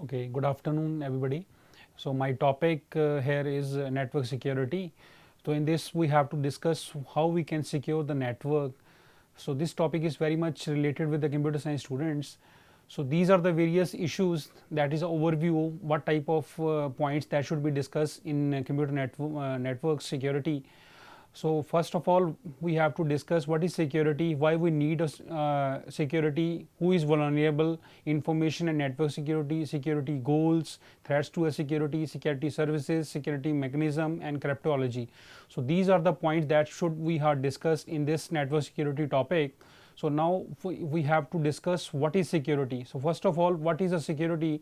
Okay, good afternoon, everybody. So, my topic here is network security. So, in this, we have to discuss how we can secure the network. So, this topic is very much related with the computer science students. So, these are the various issues, that is an overview, what type of points that should be discussed in computer network security. So, first of all, we have to discuss what is security, why we need a security, who is vulnerable, information and network security, security goals, threats to a security services, security mechanism, and cryptology. So, these are the points that should we have discussed in this network security topic. So, now we have to discuss what is security. So, first of all, what is a security?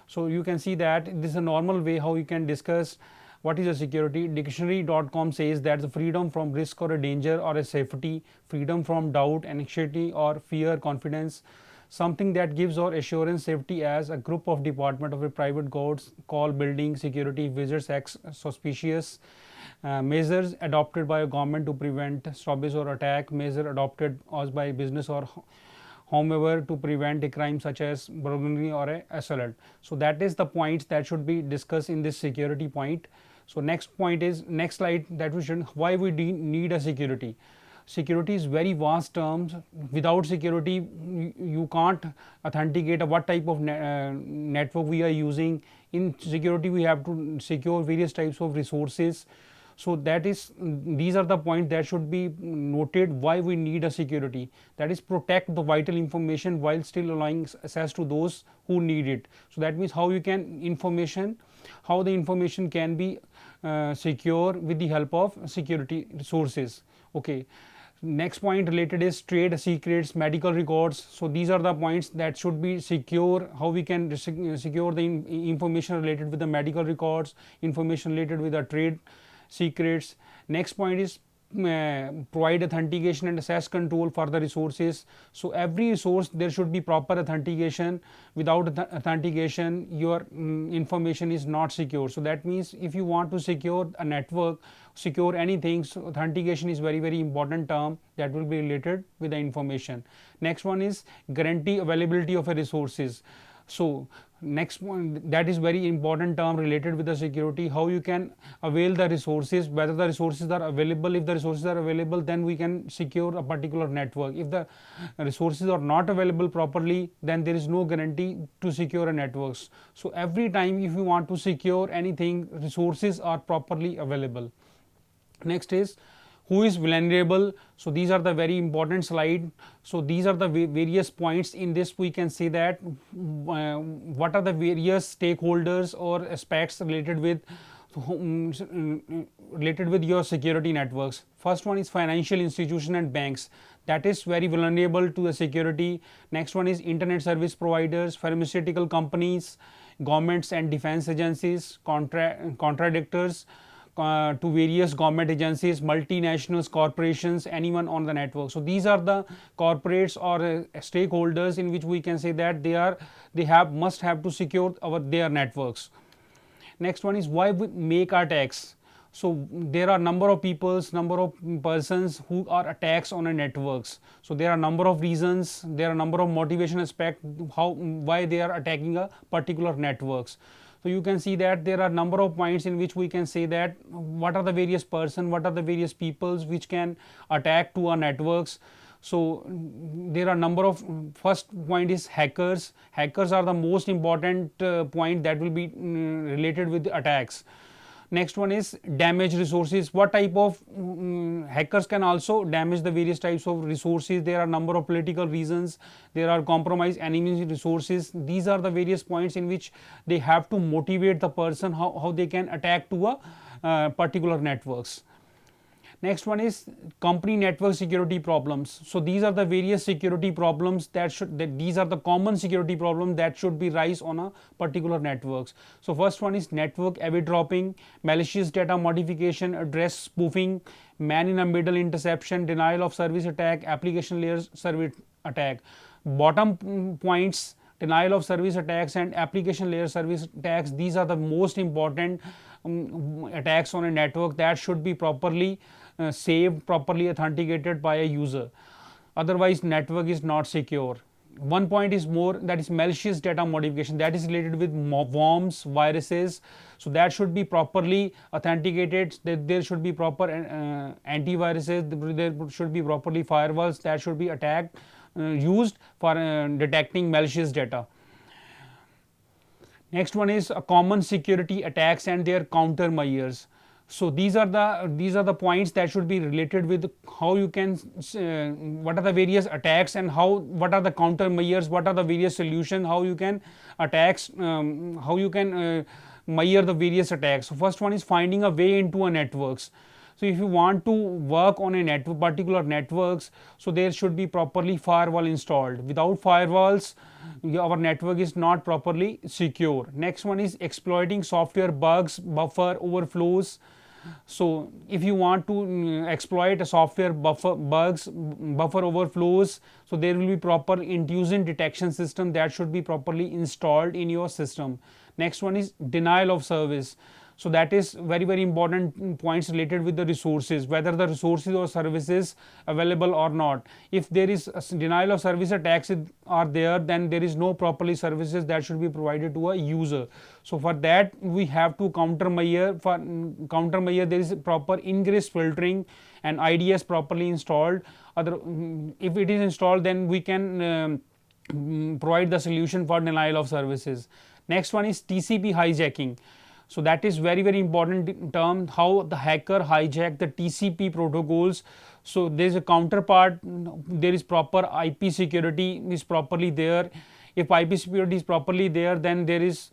So, you can see that this is a normal way how you can discuss what is a security. Dictionary.com says that the freedom from risk or a danger or a safety, freedom from doubt, anxiety or fear, confidence, something that gives or assurance safety as a group of department of a private goods call building security visits acts suspicious, measures adopted by a government to prevent stoppage or attack, measure adopted as by business or however to prevent a crime such as burglary or a assault. So that is the points that should be discussed in this security point. So next point is next slide that we should why we need a security. Security is very vast terms. Without security, you can't authenticate what type of network we are using. In security, we have to secure various types of resources. So that is these are the points that should be noted why we need a security, that is protect the vital information while still allowing access to those who need it. So that means how you can information, how the information can be secure with the help of security resources. Okay, next point related is trade secrets, medical records. So these are the points that should be secure, how we can secure the information related with the medical records, information related with the trade secrets. Next point is provide authentication and access control for the resources. So every resource there should be proper authentication. Without authentication, your information is not secure. So that means if you want to secure a network, secure anything, so authentication is very important term that will be related with the information. Next one is guarantee availability of a resources. So next one, that is very important term related with the security, how you can avail the resources, whether the resources are available. If the resources are available, then we can secure a particular network. If the resources are not available properly, then there is no guarantee to secure a networks. So every time if you want to secure anything, resources are properly available. Next is who is vulnerable. So these are the very important slide. So these are the various points in this. We can say that what are the various stakeholders or aspects related with your security networks. First one is financial institution and banks, that is very vulnerable to the security. Next one is internet service providers, pharmaceutical companies, governments and defense agencies, contractors to various government agencies, multinationals, corporations, anyone on the network. So these are the corporates or stakeholders in which we can say that they must have to secure their networks. Next one is why we make attacks. So there are number of peoples, number of persons who are attacks on a networks. So there are number of reasons, there are number of motivation aspect why they are attacking a particular networks. So you can see that there are number of points in which we can say that what are the various person, what are the various peoples which can attack to our networks. So there are number of, first point is hackers. Hackers are the most important point that will be related with attacks. Next one is damage resources. What type of hackers can also damage the various types of resources. There are number of political reasons, there are compromise enemy resources. These are the various points in which they have to motivate the person how they can attack to a particular networks. Next one is company network security problems. So these are the various security problems these are the common security problems that should be rise on a particular networks. So first one is network eavesdropping, malicious data modification, address spoofing, man in the middle interception, denial of service attack, application layer service attack. Bottom points, denial of service attacks and application layer service attacks, these are the most important attacks on a network that should be properly saved, properly authenticated by a user. Otherwise network is not secure. one point is more, that is malicious data modification, that is related with worms, viruses. So that should be properly authenticated, that there should be proper antiviruses, there should be properly firewalls that should be attacked used for detecting malicious data. Next one is common security attacks and their countermeasures. So these are the points that should be related with how you can what are the various attacks and what are the countermeasures, what are the various solutions, how you can attacks, how you can measure the various attacks. So first one is finding a way into a networks. So if you want to work on a network, particular networks, so there should be properly firewall installed. Without firewalls, our network is not properly secure. Next one is exploiting software bugs, buffer overflows. So if you want to exploit a software buffer overflows, so there will be proper intrusion detection system that should be properly installed in your system. Next one is denial of service. So that is very important points related with the resources, whether the resources or services available or not. If there is a denial of service attacks are there, then there is no properly services that should be provided to a user. So for that we have to countermeasure. For countermeasure, there is proper ingress filtering and IDS properly installed. If it is installed, then we can provide the solution for denial of services. Next one is TCP hijacking. So that is very important term, how the hacker hijack the TCP protocols. So there is a counterpart, there is proper IP security is properly there. If IP security is properly there, then there is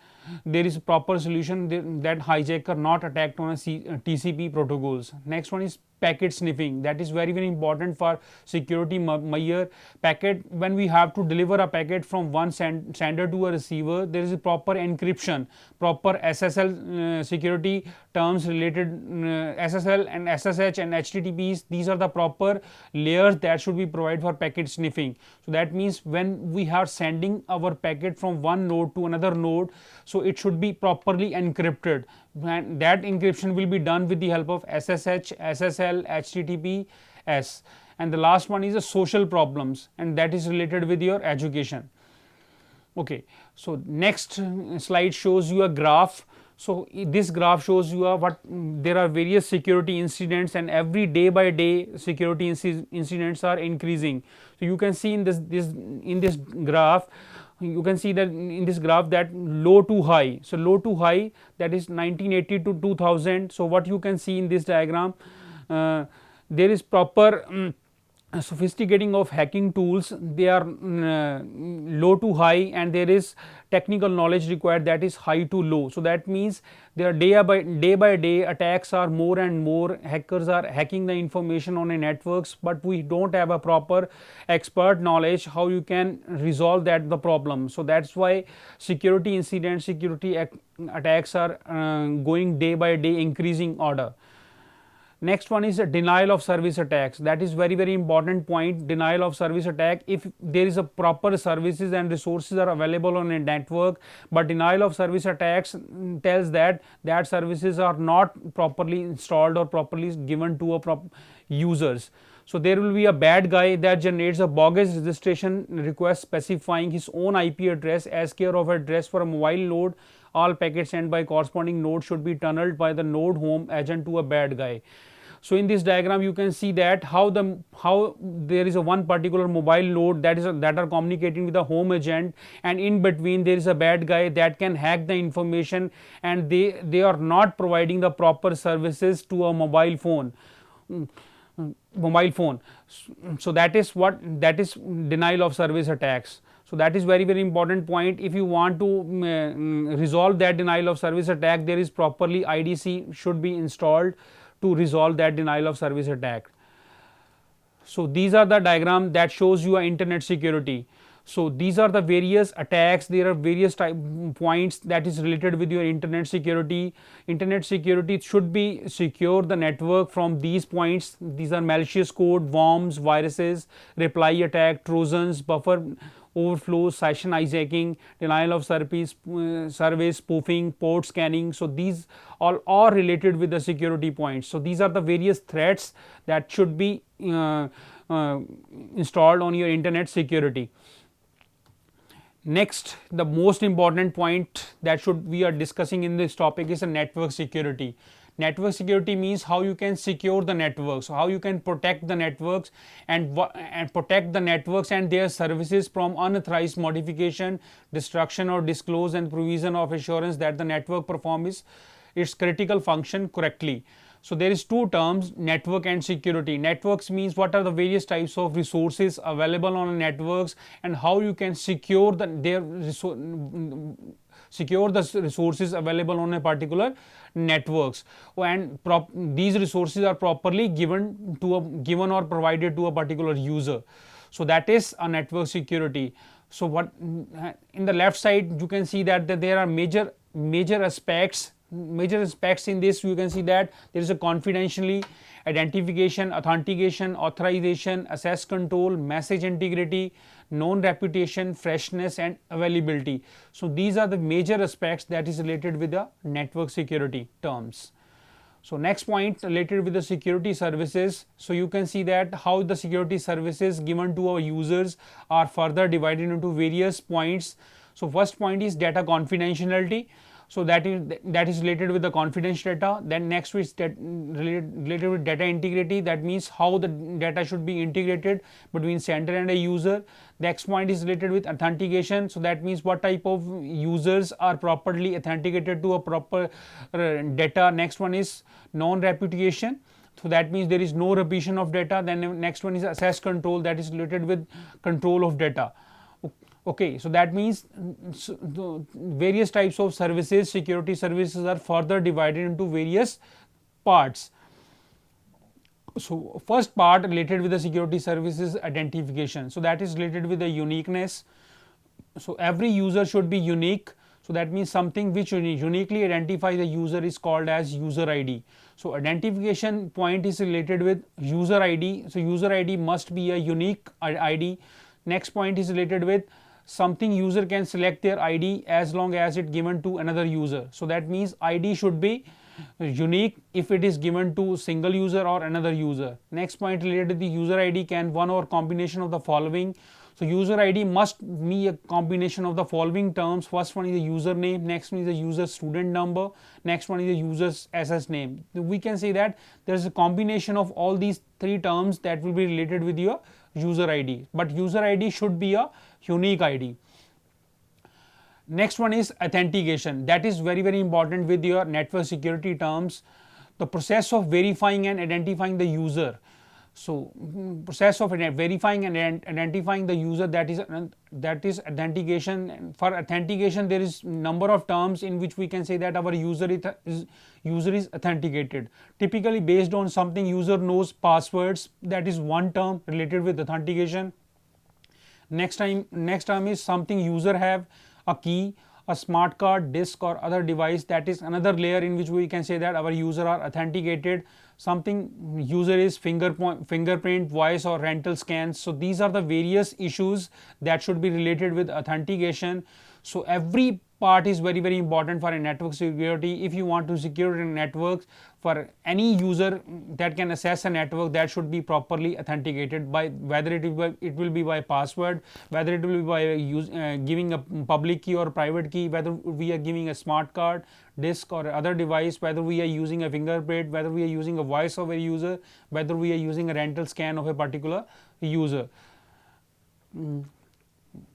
proper solution that hijacker not attacked on a TCP protocols. Next one is packet sniffing, that is very important for security measure. Packet, when we have to deliver a packet from one sender to a receiver, there is a proper encryption, proper SSL security terms related SSL and SSH and HTTPs. These are the proper layers that should be provided for packet sniffing. So that means when we are sending our packet from one node to another node, so it should be properly encrypted, and that encryption will be done with the help of SSH, SSL, HTTPS. And the last one is the social problems, and that is related with your education. Okay, so next slide shows you a graph. So this graph shows you what there are various security incidents, and every day by day security incidents are increasing. So you can see in this graph, you can see that in this graph that low to high. So low to high, that is 1980 to 2000. So what you can see in this diagram, there is proper sophisticating of hacking tools, they are low to high, and there is technical knowledge required, that is high to low. So that means there are day by day attacks are more and more, hackers are hacking the information on a networks, but we don't have a proper expert knowledge how you can resolve that the problem. So that's why security incidents, security attacks are going day by day increasing order. Next one is a denial of service attacks, that is very important point. Denial of service attack, if there is a proper services and resources are available on a network, but denial of service attacks tells that services are not properly installed or properly given to a users. So there will be a bad guy that generates a bogus registration request specifying his own IP address as care of address for a mobile node. All packets sent by corresponding node should be tunneled by the node home agent to a bad guy. So in this diagram you can see that how there is a one particular mobile node that are communicating with the home agent, and in between there is a bad guy that can hack the information, and they are not providing the proper services to a mobile phone. So that is denial of service attacks. So that is very important point. If you want to resolve that denial of service attack, there is properly IDC should be installed to resolve that denial of service attack. So these are the diagram that shows you internet security. So these are the various attacks, there are various points that is related with your internet security. Internet security should be secure the network from these points. These are malicious code, worms, viruses, reply attack, trojans, buffer overflow, session hijacking, denial of service, spoofing, port scanning. So these all are related with the security points. So these are the various threats that should be installed on your internet security. Next, the most important point that should we are discussing in this topic is a network security. Network security means how you can secure the networks, how you can protect the networks and protect the networks and their services from unauthorized modification, destruction or disclose and provision of assurance that the network performs its critical function correctly. So there is two terms, network and security. Networks means what are the various types of resources available on networks and how you can secure secure the resources available on a particular networks, and these resources are properly given or provided to a particular user. So that is a network security. So what in the left side you can see that there are major aspects in this. You can see that there is a confidentially, identification, authentication, authorization, access control, message integrity, known reputation, freshness and availability. So these are the major aspects that is related with the network security terms. So next point related with the security services. So you can see that how the security services given to our users are further divided into various points. So first point is data confidentiality. So that is related with the confidential data. Then next is related with data integrity. That means how the data should be integrated between sender and a user. Next point is related with authentication. So that means what type of users are properly authenticated to a proper data. Next one is non-repudiation. So that means there is no repetition of data. Then next one is access control, that is related with control of data. Okay, so that means the various types of services, security services are further divided into various parts. So first part related with the security services identification. So that is related with the uniqueness. So every user should be unique. So that means something which uniquely identifies the user is called as user ID. So identification point is related with user ID. So user ID must be a unique ID. Next point is related with something user can select their ID as long as it given to another user. So that means ID should be unique if it is given to single user or another user. Next point related to the user ID can one or combination of the following. So user ID must be a combination of the following terms. First one is the username, next one is the user student number, next one is the user's SS name. We can say that there is a combination of all these three terms that will be related with your user ID, but user ID should be a unique ID. Next one is authentication. That is very important with your network security terms. The process of verifying and identifying the user. So process of verifying and identifying the user, that is authentication. For authentication there is number of terms in which we can say that our user is authenticated. Typically based on something user knows passwords, that is one term related with authentication. Next term is something user have a key, a smart card, disk or other device, that is another layer in which we can say that our user are authenticated. Something user is fingerprint, voice or rental scans. So these are the various issues that should be related with authentication. So every part is very important for a network security. If you want to secure a network, for any user that can access a network, that should be properly authenticated by whether it will be by password, whether it will be by giving a public key or private key, whether we are giving a smart card, disk or other device, whether we are using a fingerprint, whether we are using a voice of a user, whether we are using a rental scan of a particular user.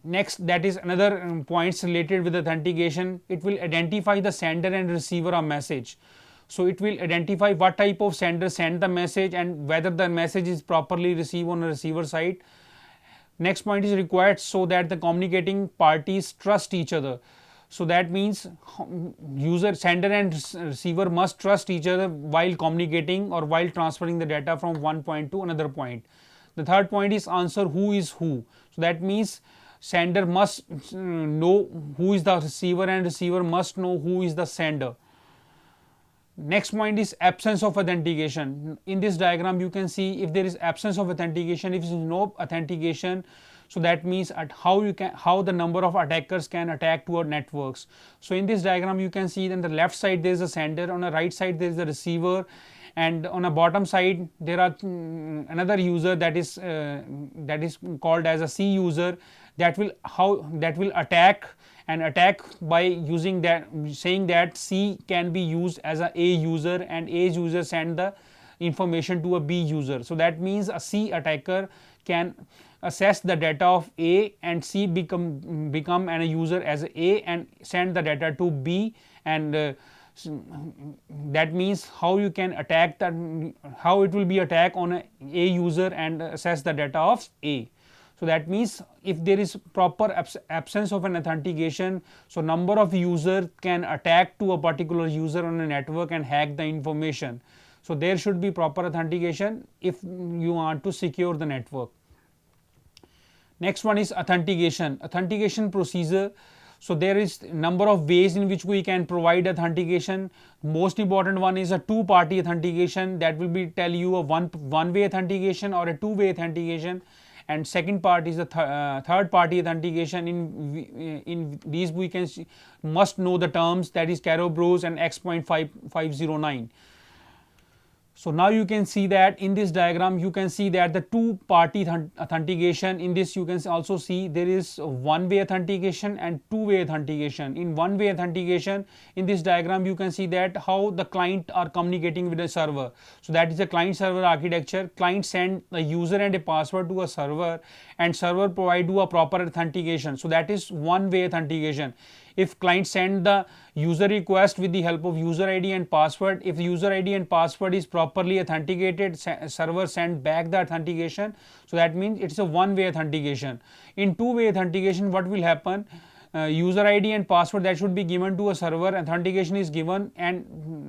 Next, that is another points related with authentication. It will identify the sender and receiver of message. So it will identify what type of sender send the message and whether the message is properly received on the receiver side. Next point is required so that the communicating parties trust each other. So that means user, sender and receiver must trust each other while communicating or while transferring the data from one point to another point. The third point is answer who is who. So that means sender must know who is the receiver and receiver must know who is the sender. Next point is absence of authentication. In this diagram you can see if there is absence of authentication, if there is no authentication, so that means at how the number of attackers can attack to our networks. So in this diagram you can see on the left side there is a sender, on the right side there is a receiver, and on a bottom side there are another user that is called as a C user, that will attack by using that, saying that C can be used as a user, and A user send the information to a B user. So that means a C attacker can access the data of A, and C become an user as A and send the data to B, and that means how you can attack that, how it will be attack on a user and access the data of A. So that means if there is proper absence of an authentication, so number of users can attack to a particular user on a network and hack the information. So there should be proper authentication if you want to secure the network. Next one is authentication procedure. So there is number of ways in which we can provide authentication. Most important one is a two-party authentication, that will be tell you a one-way authentication or a two-way authentication, and second part is a third-party authentication. In these we can must know the terms, that is Kerberos and X.5509. So now you can see that in this diagram you can see that the two-party authentication, in this you can also see there is one-way authentication and two-way authentication. In one-way authentication, in this diagram you can see that how the client are communicating with the server. So that is a client server architecture. Client send a user and a password to a server, and server provide you a proper authentication. So that is one-way authentication. If client send the user request with the help of user ID and password, if user ID and password is properly authenticated, server send back the authentication. So that means it's a one-way authentication. In two-way authentication, what will happen? User ID and password that should be given to a server, authentication is given, and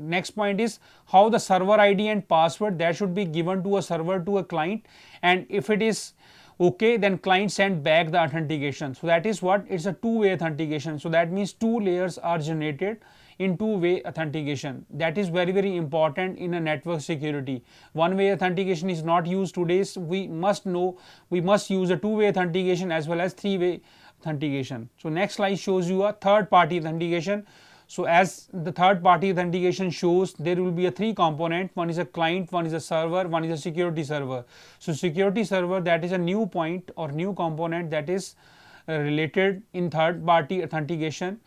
next point is how the server ID and password that should be given to a server to a client, and if it is okay, then client send back the authentication. So that is what, it's a two-way authentication. So that means two layers are generated in two-way authentication. That is very important in a network security. One-way authentication is not used today. So we must know, we must use a two-way authentication as well as three-way authentication. So next slide shows you a third-party authentication. So as the third party authentication shows, there will be a three component, one is a client, one is a server, one is a security server. So security server, that is a new point or new component that is related in third party authentication.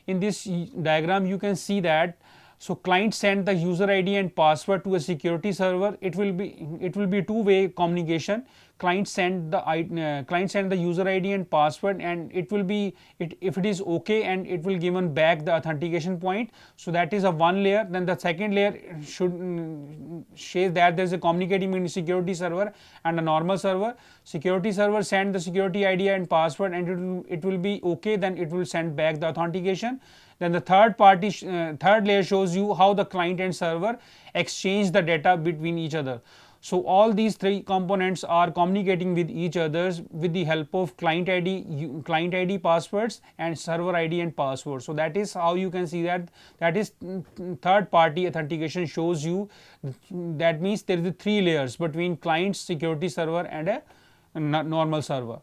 In this diagram you can see that, so client send the user ID and password to a security server. It will be two-way communication. Client send the user ID and password, and it will be if it is okay, and it will given back the authentication point. So that is a one layer. Then the second layer should say that there is a communicating between security server and a normal server. Security server send the security ID and password, and it will be okay, then it will send back the authentication. Then the third layer shows you how the client and server exchange the data between each other. So all these three components are communicating with each others with the help of client ID passwords and server ID and password. So that is how you can see that is third party authentication shows you. That means there is three layers between client, security server and a normal server.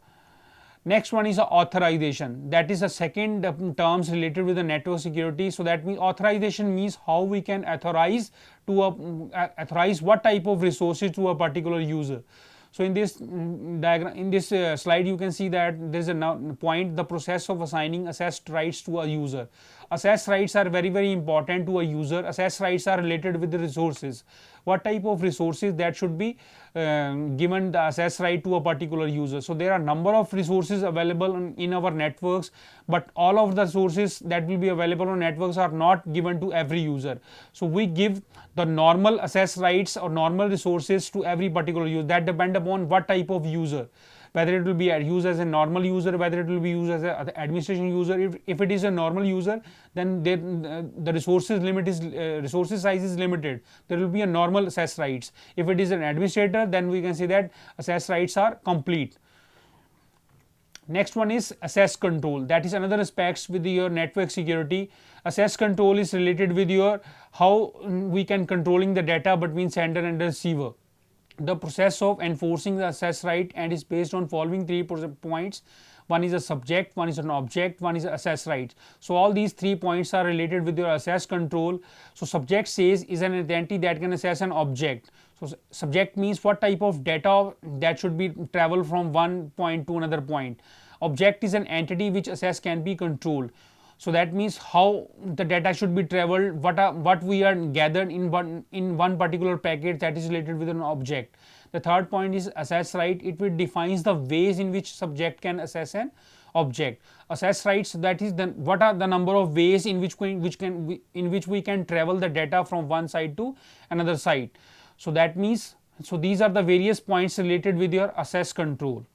Next one is authorization. That is a second terms related with the network security. So that means authorization means how we can authorize what type of resources to a particular user. So in this diagram, in this slide, you can see that there is a point, the process of assigning access rights to a user. Access rights are very important to a user. Access rights are related with the resources. What type of resources that should be given the access right to a particular user. So there are number of resources available in our networks, but all of the sources that will be available on networks are not given to every user. So we give the normal access rights or normal resources to every particular user. That depend upon what type of user, whether it will be used as a normal user, whether it will be used as an administration user. If it is a normal user, then the resources size is limited. There will be a normal access rights. If it is an administrator, then we can say that access rights are complete. Next one is access control. That is another aspects with your network security. Access control is related with your how we can controlling the data between sender and receiver. the process of enforcing the access right and is based on following three points. One is a subject, one is an object, one is access right. So all these 3 points are related with your access control. So subject says is an entity that can access an object. So subject means what type of data that should be travel from one point to another point. Object is an entity which access can be controlled. So that means how the data should be traveled, what we are gathered in one particular packet, that is related with an object. The third point is access right. It will defines the ways in which subject can access an object. Access rights, that is the what are the number of ways in which we can travel the data from one side to another side. So that means, so these are the various points related with your access control.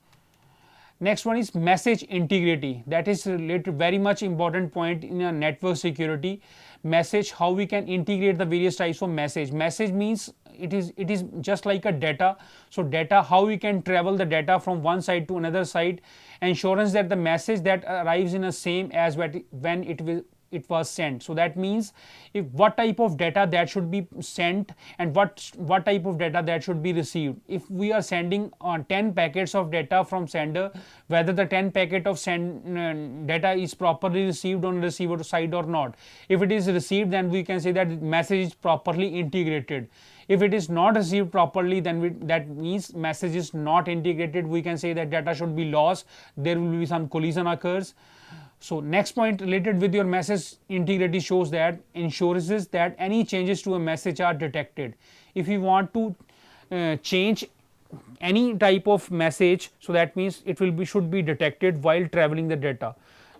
Next one is message integrity. That is related, very much important point in a network security. Message, how we can integrate the various types of message. Message means it is just like a data. So data, how we can travel the data from one side to another side. Assurance that the message that arrives in the same as when it was sent. So that means if what type of data that should be sent and what type of data that should be received. If we are sending on 10 packets of data from sender, whether the 10 packet of data is properly received on receiver side or not. If it is received, then we can say that message is properly integrated. If it is not received properly, then that means message is not integrated. We can say that data should be lost. There will be some collision occurs. So next point related with your message integrity shows that ensures that any changes to a message are detected. If you want to change any type of message, so that means it will be should be detected while traveling the data.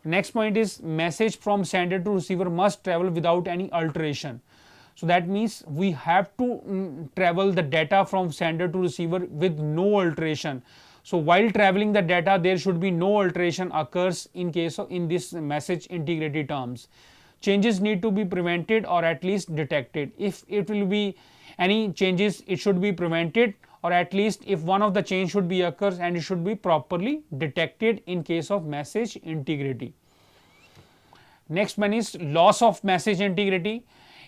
Next point is message from sender to receiver must travel without any alteration. So that means we have to travel the data from sender to receiver with no alteration. So while traveling the data, there should be no alteration occurs in case of in this message integrity terms. Changes need to be prevented or at least detected. If it will be any changes, it should be prevented, or at least if one of the change should be occurs, and it should be properly detected in case of message integrity. Next one is loss of message integrity.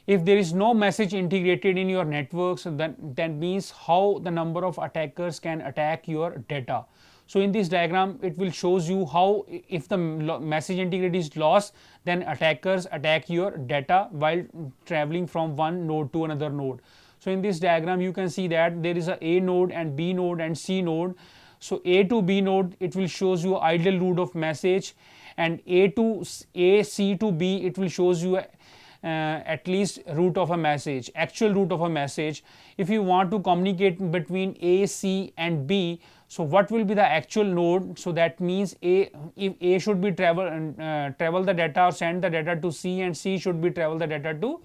If there is no message integrated in your networks, then that means how the number of attackers can attack your data. So in this diagram, it will shows you how if the message integrity is lost, then attackers attack your data while traveling from one node to another node. So in this diagram, you can see that there is a node and B node and C node. So A to B node, it will shows you ideal route of message, and C to B, it will shows you at least route of a message, actual route of a message. If you want to communicate between A, C and B, so what will be the actual node? So that means if A should be travel the data or send the data to C, and C should be travel the data to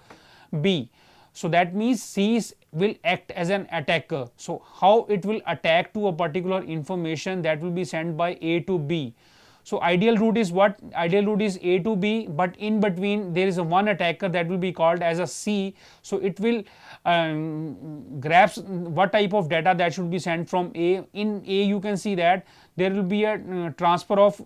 B. So that means C will act as an attacker. So how it will attack to a particular information that will be sent by A to B. So ideal route is what? Ideal route is A to B, but in between there is a one attacker that will be called as a C. So it will grasp what type of data that should be sent from A. In A, you can see that there will be a transfer of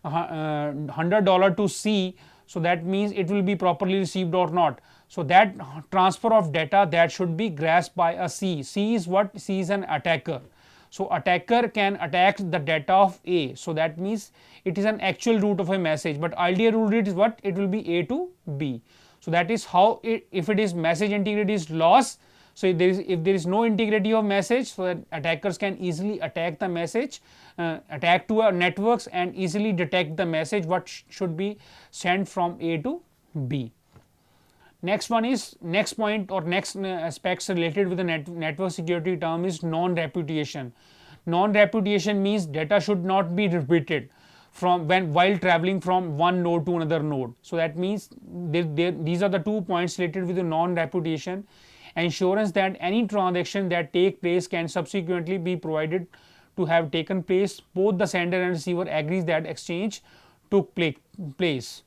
$100 to C. So that means it will be properly received or not. So that transfer of data that should be grasped by a C. C is what? C is an attacker. So attacker can attack the data of A. So that means it is an actual route of a message, but ideal route is what? It will be A to B. So that is how if it is message integrity is lost. So if there is no integrity of message, so that attackers can easily attack the message, attack to our networks and easily detect the message what should be sent from A to B. Next one is next point or next aspects related with the network security term is non-repudiation. Non-repudiation means data should not be repeated from while traveling from one node to another node. So that means these are the 2 points related with the non-repudiation. Assurance that any transaction that take place can subsequently be provided to have taken place. Both the sender and receiver agrees that exchange took place.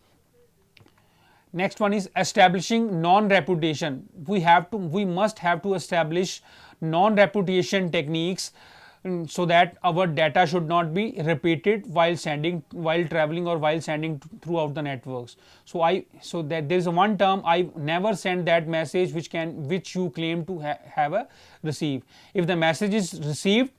Next one is establishing non-repudiation. We must have to establish non-repudiation techniques so that our data should not be repeated while sending, while traveling, or while sending throughout the networks. So that there is one term, I never send that message which you claim to have a receive. If the message is received,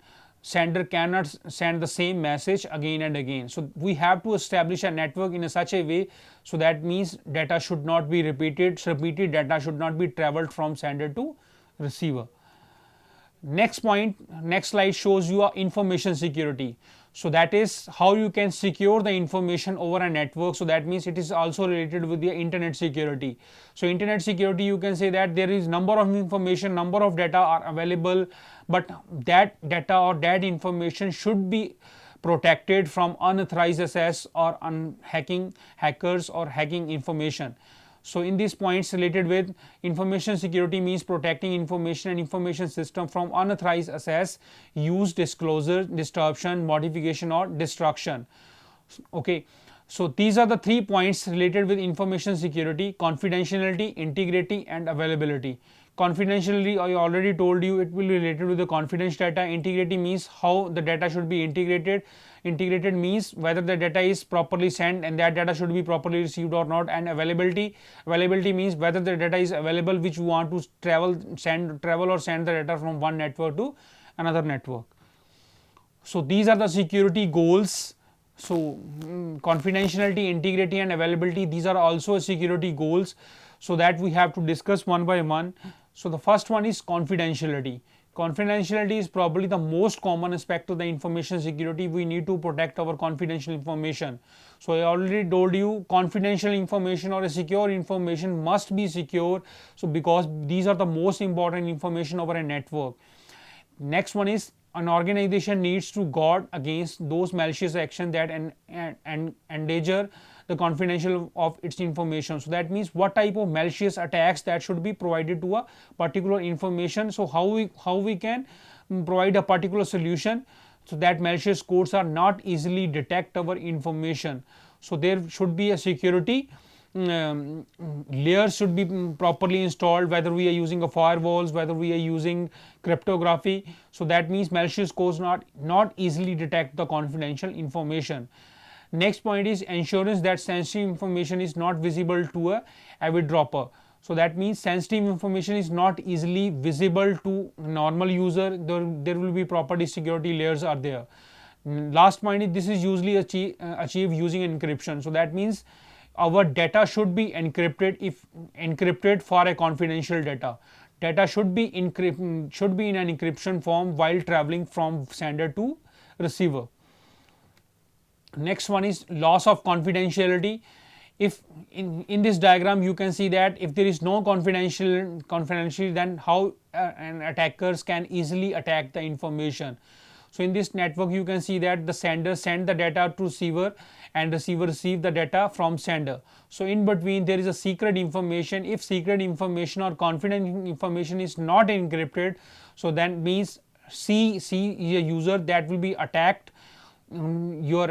sender cannot send the same message again and again. So we have to establish a network in such a way, so that means data should not be repeated data should not be traveled from sender to receiver. Next point, next slide shows you information security. So that is how you can secure the information over a network. So that means it is also related with the internet security. So internet security, you can say that there is number of information, number of data are available, but that data or that information should be protected from unauthorized access or hackers or hacking information. So in these points related with information security means protecting information and information system from unauthorized access, use, disclosure, disruption, modification or destruction. Okay. So these are the 3 points related with information security: confidentiality, integrity and availability. Confidentiality, I already told you, it will be related with the confidential data. Integrity means how the data should be integrated. Integrated means whether the data is properly sent and that data should be properly received or not. And availability means whether the data is available which you want to travel or send the data from one network to another network. So these are the security goals. So confidentiality, integrity and availability, these are also security goals, so that we have to discuss one by one. So the first one is confidentiality. Confidentiality is probably the most common aspect of the information security. We need to protect our confidential information. So I already told you, confidential information or a secure information must be secure. So because these are the most important information over a network. Next one is, an organization needs to guard against those malicious actions that endanger the confidential of its information. So that means what type of malicious attacks that should be provided to a particular information. So how we can provide a particular solution so that malicious codes are not easily detect our information. So there should be a security layers should be properly installed, whether we are using a firewalls, whether we are using cryptography. So that means malicious codes not easily detect the confidential information. Next point is ensurance that sensitive information is not visible to a avid dropper. So that means sensitive information is not easily visible to normal user. There will be property security layers are there. Last point is, this is usually achieved using encryption. So that means our data should be encrypted for a confidential data. Data should be in an encryption form while traveling from sender to receiver. Next one is loss of confidentiality. If in this diagram you can see that if there is no confidentiality, then how an attackers can easily attack the information. So in this network you can see that the sender send the data to receiver and receiver receive the data from sender. So in between there is a secret information. If secret information or confidential information is not encrypted, so then means C is a user that will be attacked your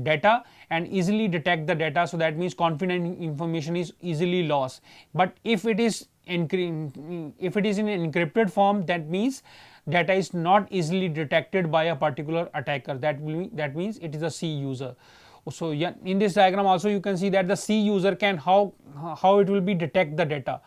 data and easily detect the data. So that means confidential information is easily lost. But if it is in encrypted form, that means data is not easily detected by a particular attacker. That means it is a C user. So yeah, in this diagram also you can see that the C user can how it will be detect the data.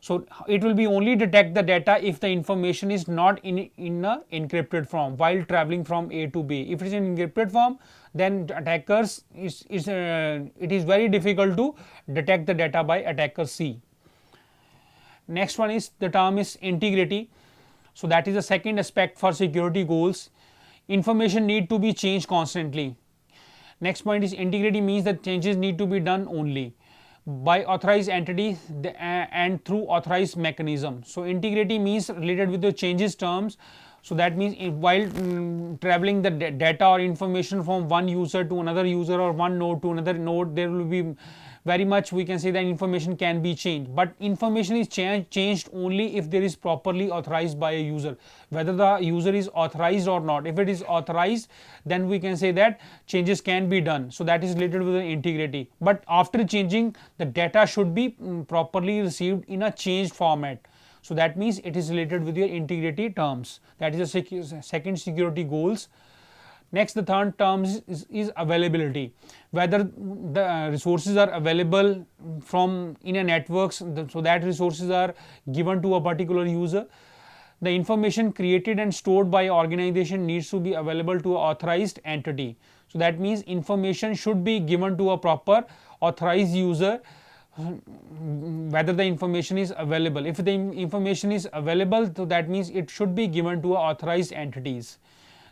So it will be only detect the data if the information is not in a encrypted form while traveling from A to B. If it is in encrypted form, then attackers it is very difficult to detect the data by attacker C. Next one is, the term is integrity. So that is the second aspect for security goals. Information need to be changed constantly. Next point is, integrity means that changes need to be done only by authorized entity and through authorized mechanism. So integrity means related with the changes terms. So that means while traveling the data or information from one user to another user or one node to another node, there will be very much we can say that information can be changed, but information is changed only if there is properly authorized by a user, whether the user is authorized or not. If it is authorized, then we can say that changes can be done. So that is related with the integrity. But after changing, the data should be properly received in a changed format. So that means it is related with your integrity terms. That is the second security goals. Next, the third term is availability. Whether the resources are available from in a networks, so that resources are given to a particular user. The information created and stored by organization needs to be available to an authorized entity. So that means information should be given to a proper authorized user, whether the information is available. If the information is available, so that means it should be given to authorized entities.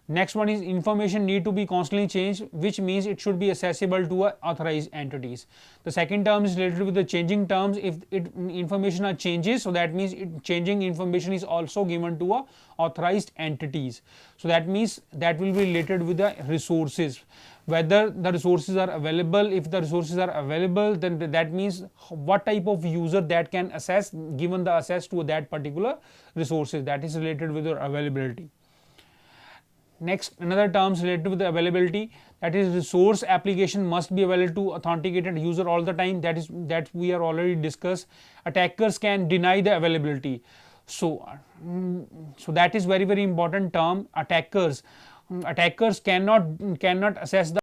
Next one is information need to be constantly changed, which means it should be accessible to authorized entities. The second term is related with the changing terms. If information are changes, so that means changing information is also given to authorized entities. So that means that will be related with the resources, whether the resources are available. If the resources are available, then that means what type of user that can access, given the access to that particular resources, that is related with your availability. Next, another terms related with the availability, that is resource application must be available to authenticated user all the time. That we are already discussed. Attackers can deny the availability. So that is very important term. Attackers cannot access the